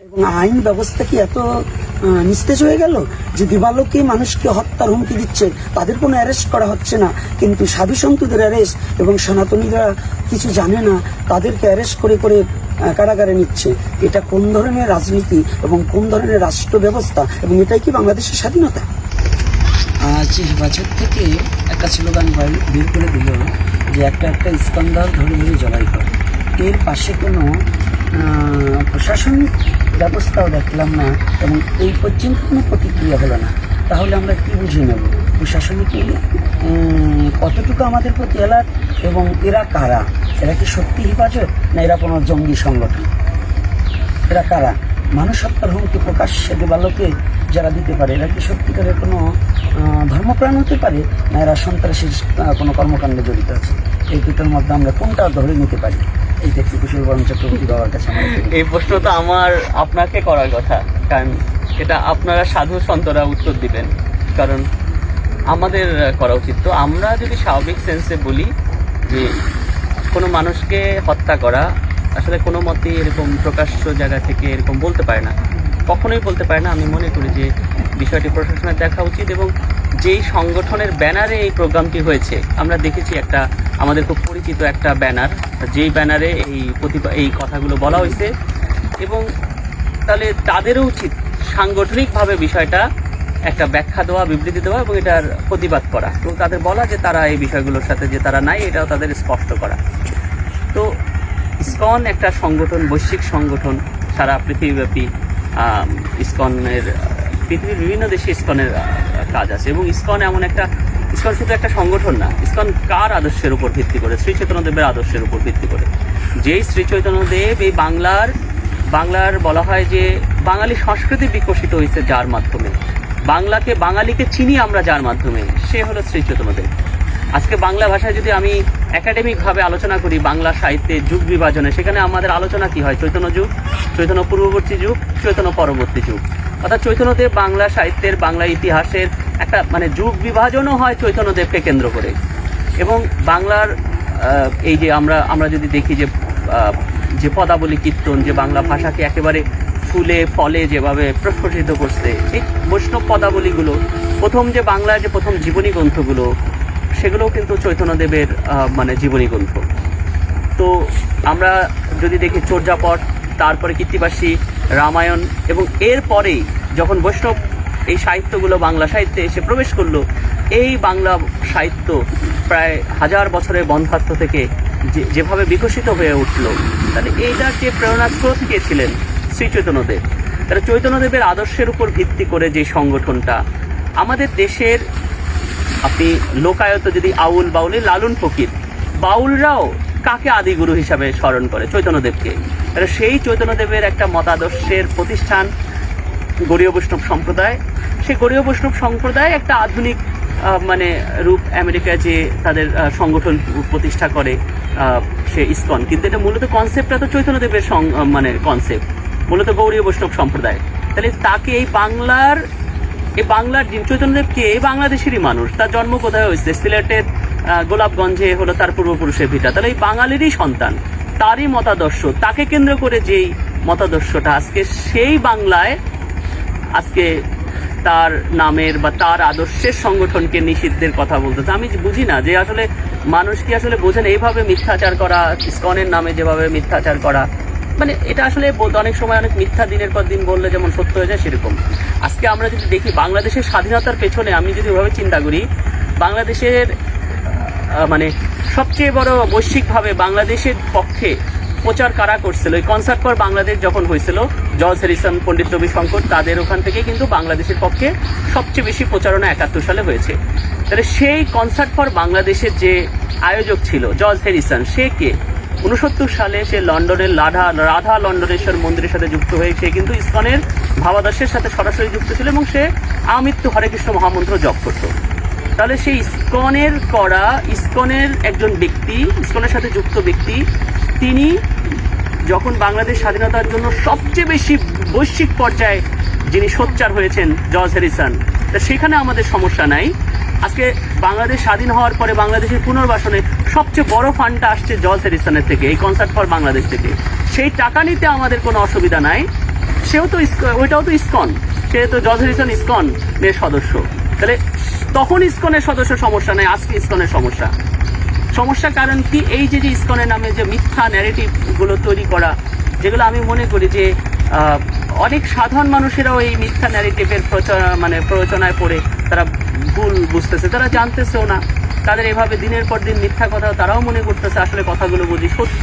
এবং আইন ব্যবস্থা কি এত নিস্তেজ হয়ে গেল যে দিবালোকে মানুষকে হত্যার হুমকি দিচ্ছে, তাদের কোনো অ্যারেস্ট করা হচ্ছে না, কিন্তু সাধু সন্তদের অ্যারেস্ট এবং সনাতনীরা কিছু জানে না তাদেরকে অ্যারেস্ট করে করে কারাগারে নিচ্ছে। এটা কোন ধরনের রাজনীতি এবং কোন ধরনের রাষ্ট্র ব্যবস্থা, এবং এটাই কি বাংলাদেশের স্বাধীনতা? 25 বছর থেকে একটা স্লোগান বের করে দিল যে একটা একটা স্কন্দাল ধরে ধরে জবাই করে। এর পাশে কোনো প্রশাসনিক ব্যবস্থাও দেখলাম না এবং এই পর্যন্ত কোনো প্রতিক্রিয়া হলো না। তাহলে আমরা কি বুঝে নেব প্রশাসনিক কতটুকু আমাদের প্রতি অ্যালার্ট, এবং এরা কারা? এরা কি সত্যি হেফাজত, না এরা কোনো জঙ্গি সংগঠন? এরা কারা? মানুষ হত্যার হুমকি প্রকাশ্যে দেবালোকে যারা দিতে পারে, এরা কি সত্যিকারের কোনো ধর্মপ্রাণ হতে পারে, না এরা সন্ত্রাসীর কোনো কর্মকাণ্ডে জড়িত আছে? এই দুটোর মধ্যে আমরা কোনটা ধরে নিতে পারি? এইটা একটু কুশল বরণ চক্রবর্তী বাবার কাছে এই প্রশ্ন তো আমার আপনাকে করার কথা, কারণ এটা আপনারা সাধু সন্তরা উত্তর দিবেন, কারণ আমাদের করা উচিত। তো আমরা যদি স্বাভাবিক সেন্সে বলি যে কোনো মানুষকে হত্যা করা আসলে কোনো মতেই এরকম প্রকাশ্য জায়গা থেকে এরকম বলতে পারে না, কখনোই বলতে পারে না। আমি মনে করি যে বিষয়টি প্রশাসনের দেখা উচিত, এবং যেই সংগঠনের ব্যানারে এই প্রোগ্রামটি হয়েছে, আমরা দেখেছি একটা আমাদের খুব পরিচিত একটা ব্যানার, যেই ব্যানারে এই কথাগুলো বলা হয়েছে, এবং তাহলে তাদেরও উচিত সাংগঠনিকভাবে বিষয়টা একটা ব্যাখ্যা দেওয়া, বিবৃতি দেওয়া এবং এটার প্রতিবাদ করা, এবং তাদের বলা যে তারা এই বিষয়গুলোর সাথে যে তারা নাই, এটাও তাদের স্পষ্ট করা। তো ইসকন একটা সংগঠন, বৈশ্বিক সংগঠন, সারা পৃথিবীব্যাপী ইসকনের পৃথিবীর বিভিন্ন দেশে ইসকনের কাজ আছে, এবং ইসকন এমন একটা, ইসকন শুধু একটা সংগঠন না। ইসকন কার আদর্শের উপর ভিত্তি করে? শ্রী চৈতন্যদেবের আদর্শের উপর ভিত্তি করে। যেই শ্রী চৈতন্যদেব এই বাংলার বলা হয় যে বাঙালি সংস্কৃতি বিকশিত হয়েছে যার মাধ্যমে, বাঙালিকে চিনি আমরা যার মাধ্যমে, সে হলো শ্রী চৈতন্যদেব। আজকে বাংলা ভাষায় যদি আমি একাডেমিকভাবে আলোচনা করি বাংলা সাহিত্যে যুগ বিভাজনে, সেখানে আমাদের আলোচনা কি হয়? চৈতন্য যুগ, চৈতন্য পূর্ববর্তী যুগ, চৈতন্য পরবর্তী যুগ। অর্থাৎ চৈতন্যদেব বাংলা সাহিত্যের, বাংলা ইতিহাসের একটা যুগ বিভাজনও হয় চৈতন্যদেবকে কেন্দ্র করে। এবং বাংলার এই যে আমরা যদি দেখি যে পদাবলী কীর্তন, যে বাংলা ভাষাকে একেবারে ফুলে ফলে যেভাবে প্রস্ফুটিত করছে, এই বৈষ্ণব পদাবলীগুলো, যে বাংলার যে প্রথম জীবনী গ্রন্থগুলো, সেগুলোও কিন্তু চৈতন্যদেবের জীবনী গ্রন্থ। তো আমরা যদি দেখি চর্যাপদ, তারপরে কীর্তিবাসী, রামায়ণ, এবং এরপরেই যখন বৈষ্ণব এই সাহিত্যগুলো বাংলা সাহিত্যে এসে প্রবেশ করলো, এই বাংলা সাহিত্য প্রায় 1000 বছরের বন্ধ্যাত্ব থেকে যেভাবে বিকশিত হয়ে উঠল, তাহলে এইটার যে প্রেরণাস্রোত কে ছিলেন? শ্রী চৈতন্যদেব। তাহলে চৈতন্যদেবের আদর্শের উপর ভিত্তি করে যে সংগঠনটা আমাদের দেশের, আপনি লোকায়ত যদি আউল বাউলের লালন ফকির, বাউলরাও কাকে আদিগুরু হিসাবে স্মরণ করে? চৈতন্যদেবকে। সেই চৈতন্যদেবের একটা মতাদর্শের প্রতিষ্ঠান গৌড়ীয় বৈষ্ণব সম্প্রদায়। সেই গৌড়ীয় বৈষ্ণব সম্প্রদায় একটা আধুনিক রূপ আমেরিকায় যে তাদের সংগঠন প্রতিষ্ঠা করে, সে ইসকন, কিন্তু এটা মূলত কনসেপ্টটা তো চৈতন্যদেবের কনসেপ্ট, মূলত গৌড়ীয় বৈষ্ণব সম্প্রদায়। তাহলে তাকে এই বাংলার চৈতন্যদেবকে বাংলাদেশেরই মানুষ, তার জন্ম কোথায় হয়েছে? সিলেটের গোলাপগঞ্জে হলো তার পূর্বপুরুষের ভিটা। তাহলে এই বাঙালিরই সন্তান, তারই মতাদর্শ, তাকে কেন্দ্র করে যেই মতাদর্শটা আজকে সেই বাংলায় আজকে তার নামের বা তার আদর্শের সংগঠনকে নিষিদ্ধের কথা বলতেছে। আমি বুঝি না যে আসলে মানুষ কি আসলে বোঝেন এইভাবে মিথ্যাচার করা, ইসকনের নামে যেভাবে মিথ্যাচার করা, এটা আসলে অনেক সময় অনেক মিথ্যা দিনের পর দিন বললে যেমন সত্য হয়ে যায়, সেরকম আজকে আমরা যদি দেখি বাংলাদেশের স্বাধীনতার পেছনে, আমি যদি ওইভাবে চিন্তা করি, বাংলাদেশের সবচেয়ে বড় বৈশ্বিকভাবে বাংলাদেশের পক্ষে প্রচার কারা করছিল? এই কনসার্ট ফর বাংলাদেশ যখন হয়েছিল, জর্জ হ্যারিসন, পণ্ডিত রবিশঙ্কর, তাদের ওখান থেকে কিন্তু বাংলাদেশের পক্ষে সবচেয়ে বেশি প্রচারণা 71 সালে হয়েছে। তাহলে সেই কনসার্ট ফর বাংলাদেশের যে আয়োজক ছিল জর্জ হ্যারিসন, সে কে? 69 সালে সে লন্ডনের রাধা লন্ডনেশ্বর মন্দিরের সাথে যুক্ত হয়ে সে কিন্তু ইসকনের ভাবাদর্শের সাথে সরাসরি যুক্ত ছিল, এবং সে আমৃত্যু হরে কৃষ্ণ মহামন্ত্র জপ করত। তাহলে সেই ইসকনের একজন ব্যক্তি, ইসকনের সাথে যুক্ত ব্যক্তি, তিনি যখন বাংলাদেশ স্বাধীনতার জন্য সবচেয়ে বেশি বৈশ্বিক পর্যায়ে যিনি সোচ্চার হয়েছেন, জর্জ হ্যারিসন, তা সেখানে আমাদের সমস্যা নাই। আজকে বাংলাদেশ স্বাধীন হওয়ার পরে বাংলাদেশের পুনর্বাসনে সবচেয়ে বড় ফান্ডটা আসছে জর্জ হ্যারিসনের থেকে, এই কনসার্ট ফর বাংলাদেশ থেকে। সেই টাকা নিতে আমাদের কোনো অসুবিধা নাই, সেও তো ওইটাও তো ইসকন, সে তো জর্জ হ্যারিসন ইসকন এর সদস্য। তাহলে তখন ইসকনের সদস্য সমস্যা নেই, আজকে ইসকনের সমস্যা কারণ কি? এই যে ইসকনের নামে যে মিথ্যা ন্যারেটিভ গুলো তৈরি করা, যেগুলো আমি মনে করি যে অনেক সাধারণ মানুষেরাও এই মিথ্যা ন্যারেটিভের প্ররোচনায় পড়ে তারা ভুল বুঝতেছে, তারা জানতেছেও না। তাদের এভাবে দিনের পর দিন মিথ্যা কথা তারাও মনে করতেছে আসলে কথাগুলো বুঝি সত্য,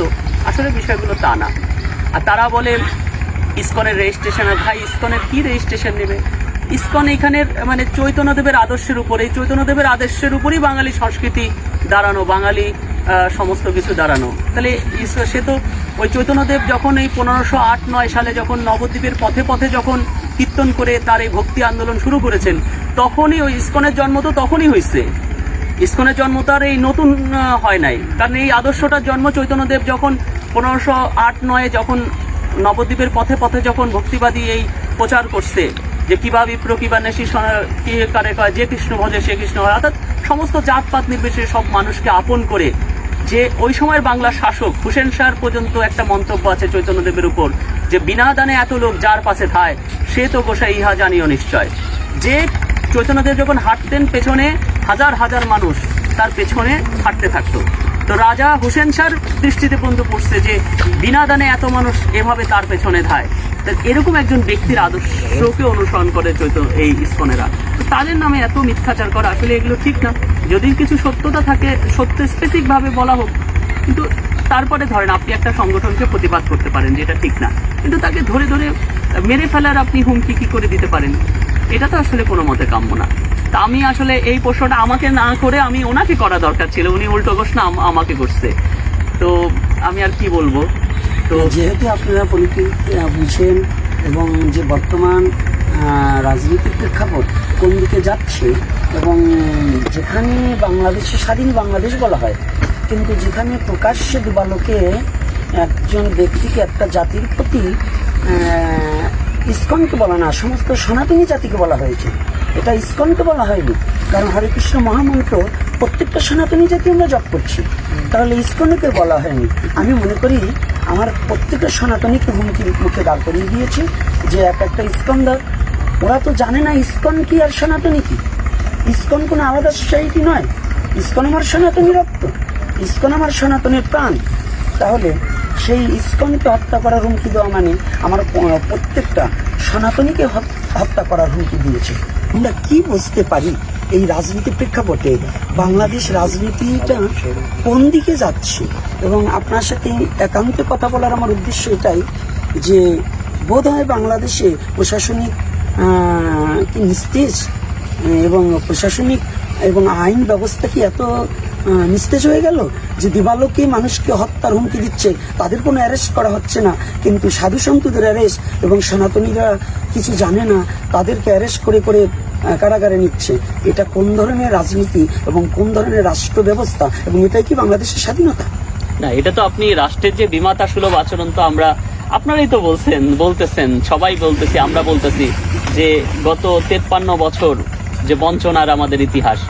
আসলে বিষয়গুলো তা না। আর তারা বলে ইসকনের রেজিস্ট্রেশন, ভাই ইসকনের কি রেজিস্ট্রেশন নেবে? ইসকন এখানের চৈতন্যদেবের আদর্শের উপরে, চৈতন্যদেবের আদর্শের উপরেই বাঙালি সংস্কৃতি দাঁড়ানো, বাঙালি সমস্ত কিছু দাঁড়ানো। তাহলে সে তো ওই চৈতন্যদেব যখন এই 1508-9 সালে যখন নবদ্বীপের পথে পথে যখন কীর্তন করে তার এই ভক্তি আন্দোলন শুরু করেছেন, তখনই ওই ইসকনের জন্ম তো তখনই হয়েছে। ইসকনের জন্ম তার এই নতুন হয় নাই, কারণ এই আদর্শটার জন্ম চৈতন্যদেব যখন 1508-9 যখন নবদ্বীপের পথে পথে যখন ভক্তিবাদী এই প্রচার করছে যে কিবা বিপ্র কিবা নেশি কি কারে কয়, যে কৃষ্ণ ভজে সে কৃষ্ণ হয়, অর্থাৎ সমস্ত জাতপাত নির্বিশেষে সব মানুষকে আপন করে, যে ওই সময়ের বাংলার শাসক হুসেন শাহ পর্যন্ত একটা মন্তব্য আছে চৈতন্যদেবের উপর যে বিনা দানে এত লোক যার পাশে থায় সে তো গোসাই ইহা জানিও নিশ্চয়। যে চৈতন্যদেব যখন হাঁটতেন পেছনে হাজার হাজার মানুষ তার পেছনে হাঁটতে থাকতো। তো রাজা হুসেন শাহর দৃষ্টিতে পর্যন্ত পড়ছে যে বিনা দানে এত মানুষ এভাবে তার পেছনে ধায়। এরকম একজন ব্যক্তির আদর্শকে অনুসরণ করে এই ইসকনেরা। তাদের নামে এত মিথ্যাচার করা আসলে এগুলো ঠিক না। যদি কিছু সত্যতা থাকে, সত্য স্পেসিফিক ভাবে বলা হোক, কিন্তু তারপরে ধরেন আপনি একটা সংগঠনকে প্রতিবাদ করতে পারেন যে এটা ঠিক না, কিন্তু তাকে ধরে ধরে মেরে ফেলার আপনি হুমকি কি করে দিতে পারেন? এটা তো আসলে কোনো মতে কাম্য না। তা আমি আসলে এই প্রশ্নটা আমাকে না করে আমি ওনাকে করা দরকার ছিল, উনি উল্টো প্রশ্ন আমাকে করছে। তো আমি আর কি বলবো। তো যেহেতু আপনারা পলিটিক্স বুঝেন এবং যে বর্তমান রাজনীতির প্রেক্ষাপট কোন দিকে যাচ্ছে, এবং যেখানে বাংলাদেশে স্বাধীন বাংলাদেশ বলা হয়, কিন্তু যেখানে প্রকাশ্যে দিবালোকে একজন ব্যক্তিকে, একটা জাতির প্রতি ইসকনকে বলা না, সমস্ত সনাতনী জাতিকে বলা হয়েছে। এটা ইসকনকে বলা হয়নি, কারণ হরে কৃষ্ণ মহামন্ত্র প্রত্যেকটা সনাতনী জাতি আমরা জপ করছি, তাহলে ইসকনকে বলা হয়নি। আমি মনে করি আমার প্রত্যেকটা সনাতনীকে হুমকির মুখে দাঁড় করিয়ে দিয়েছে যে একটা ইসকনদার, ওরা তো জানে না ইসকন কি আর সনাতনী কি। ইসকন কোনো আলাদা সোসাইটি নয়, ইসকন আমার সনাতনী রক্ত, ইসকন আমার সনাতনের প্রাণ। তাহলে সেই ইসকনকে হত্যা করার হুমকি দেওয়া মানে আমার প্রত্যেকটা সনাতনীকে হত্যা করার হুমকি দিয়েছে। আমরা কি বুঝতে পারি এই রাজনীতি প্রেক্ষাপটে বাংলাদেশ রাজনীতিটা কোন দিকে যাচ্ছে? এবং আপনার সাথে একান্তে কথা বলার আমার উদ্দেশ্য এটাই যে বোধ হয় বাংলাদেশে প্রশাসনিক কি নিস্তেজ এবং প্রশাসনিক এবং আইন ব্যবস্থা কি এত নিস্তেজ হয়ে গেল যে দিবালোকে মানুষকে হত্যার হুমকি দিচ্ছে, তাদের কোনো অ্যারেস্ট করা হচ্ছে না, কিন্তু সাধু সন্তদের অ্যারেস্ট এবং সনাতনীরা কিছু জানে না তাদেরকে অ্যারেস্ট করে করে কারাগারে নিচ্ছে। এটা কোন ধরনের রাজনীতি এবং কোন ধরনের রাষ্ট্র ব্যবস্থা, এবং এটাই কি বাংলাদেশের স্বাধীনতা? না, এটা তো আপনি রাষ্ট্রের যে বিমাতা সুলভ আচরণ তো আপনারাই তো বলতেছেন, সবাই বলতেছি, আমরা বলতেছি যে গত 53 বছর যে বঞ্চনার আমাদের ইতিহাস,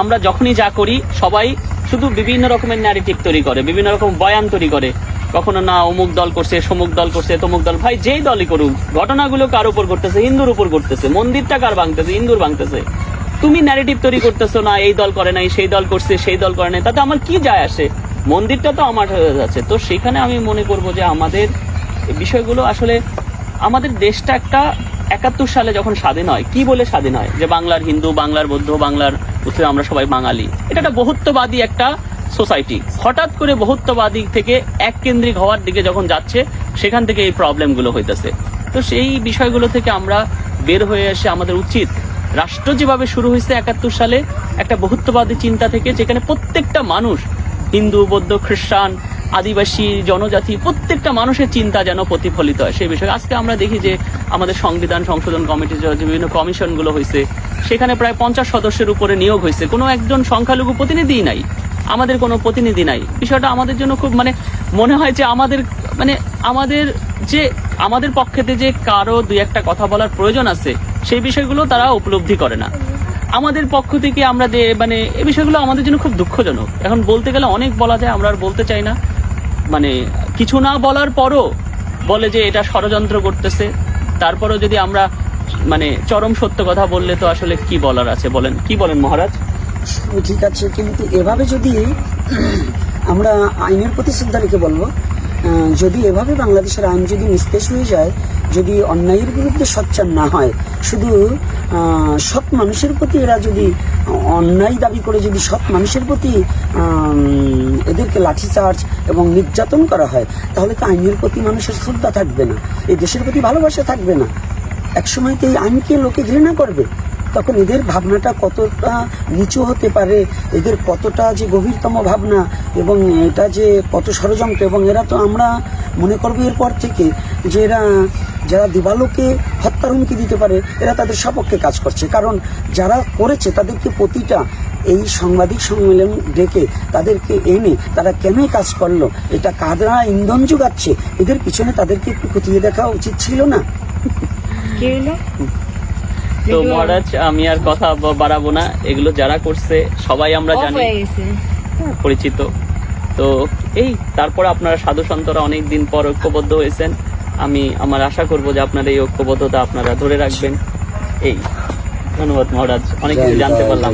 আমরা যখনই যা করি সবাই শুধু বিভিন্ন রকমের ন্যারেটিভ তৈরি করে, বিভিন্ন রকম বয়ান তৈরি করে। কখনো না অমুক দল করছে, সমুক দল করছে, তমুক দল। ভাই যেই দলই করুক, ঘটনাগুলো কার উপর করতেছে? হিন্দুর উপর করতেছে। মন্দিরটা কার ভাঙতেছে? হিন্দুর ভাঙতেছে। তুমি ন্যারেটিভ তৈরি করতেছো না এই দল করে নাই, সেই দল করছে, সেই দল করে নাই, তাতে আমার কি যায় আসে? মন্দিরটা তো আমার হয়ে যাচ্ছে। তো সেখানে আমি মনে করব যে আমাদের বিষয়গুলো আসলে, আমাদের দেশটা একটা 71 সালে যখন স্বাধীন হয়, কি বলে স্বাধীন হয়? যে বাংলার হিন্দু, বাংলার বৌদ্ধ, বাংলার মুসলিম, আমরা সবাই বাঙালি। এটা একটা বহুত্ববাদী একটা সোসাইটি। হঠাৎ করে বহুত্ববাদী থেকে এক কেন্দ্রিক হওয়ার দিকে যখন যাচ্ছে, সেখান থেকে এই প্রবলেমগুলো হইতেছে। তো সেই বিষয়গুলো থেকে আমরা বের হয়ে এসে আমাদের উচিত, রাষ্ট্র যেভাবে শুরু হয়েছে 71 সালে একটা বহুত্ববাদী চিন্তা থেকে, যেখানে প্রত্যেকটা মানুষ, হিন্দু, বৌদ্ধ, খ্রিস্টান, আদিবাসী, জনজাতি, প্রত্যেকটা মানুষের চিন্তা যেন প্রতিফলিত হয় সেই বিষয়ে। আজকে আমরা দেখি যে আমাদের সংবিধান সংশোধন কমিটি যে বিভিন্ন কমিশনগুলো হয়েছে, সেখানে প্রায় 50 সদস্যের উপরে নিয়োগ হয়েছে, কোনো একজন সংখ্যালঘু প্রতিনিধিই নাই, আমাদের কোনো প্রতিনিধি নাই। বিষয়টা আমাদের জন্য খুব মনে হয় যে আমাদের পক্ষেতে যে কারো দুই একটা কথা বলার প্রয়োজন আছে, সেই বিষয়গুলো তারা উপলব্ধি করে না। আমাদের পক্ষ থেকে আমরা এই বিষয়গুলো আমাদের জন্য খুব দুঃখজনক। এখন বলতে গেলে অনেক বলা যায়, আমরা আর বলতে চাই না। কিছু না বলার পরও বলে যে এটা ষড়যন্ত্র করতেছে, তারপরেও যদি আমরা মানে চরম সত্য কথা বললে তো আসলে কি বলার আছে বলেন, কি বলেন মহারাজ? সবই ঠিক আছে, কিন্তু এভাবে যদি আমরা আইনের প্রতি শ্রদ্ধা রেখে বলবো, যদি এভাবে বাংলাদেশের আইন যদি নিস্তেজ হয়ে যায়, যদি অন্যায়ের বিরুদ্ধে সোচ্চার না হয়, শুধু সৎ মানুষের প্রতি এরা যদি অন্যায় দাবি করে যদি সৎ মানুষের প্রতি এদেরকে লাঠিচার্জ এবং নির্যাতন করা হয়, তাহলে তো আইনের প্রতি মানুষের শ্রদ্ধা থাকবে না, এই দেশের প্রতি ভালোবাসা থাকবে না। একসময় তো এই আইনকে লোকে ঘৃণা করবে। তখন এদের ভাবনাটা কতটা নিচু হতে পারে, এদের কতটা যে গভীরতম ভাবনা, এবং এটা যে কত ষড়যন্ত্র। এবং এরা তো আমরা মনে করবো এরপর থেকে যে এরা যারা দিবালোকে হত্যার হুমকি দিতে পারে, এরা তাদের সপক্ষে কাজ করছে। কারণ যারা করেছে তাদেরকে প্রতিটা এই সাংবাদিক সম্মেলন ডেকে তাদেরকে এনে তারা কেন কাজ করলো, এটা কারা ইন্ধন যোগাচ্ছে, এদের পিছনে তাদেরকে একটু খতিয়ে দেখা উচিত ছিল না? তো মহারাজ আমি আর কথা বাড়াবো না, এগুলো যারা করছে সবাই আমরা জানি, পরিচিত। তো এই তারপরে আপনারা সাধু সন্তরা অনেক দিন পর ঐক্যবদ্ধ হয়েছেন, আমি আমার আশা করব যে আপনার এই ঐক্যবদ্ধতা আপনারা ধরে রাখবেন। এই ধন্যবাদ মহারাজ, অনেক কিছু জানতে পারলাম।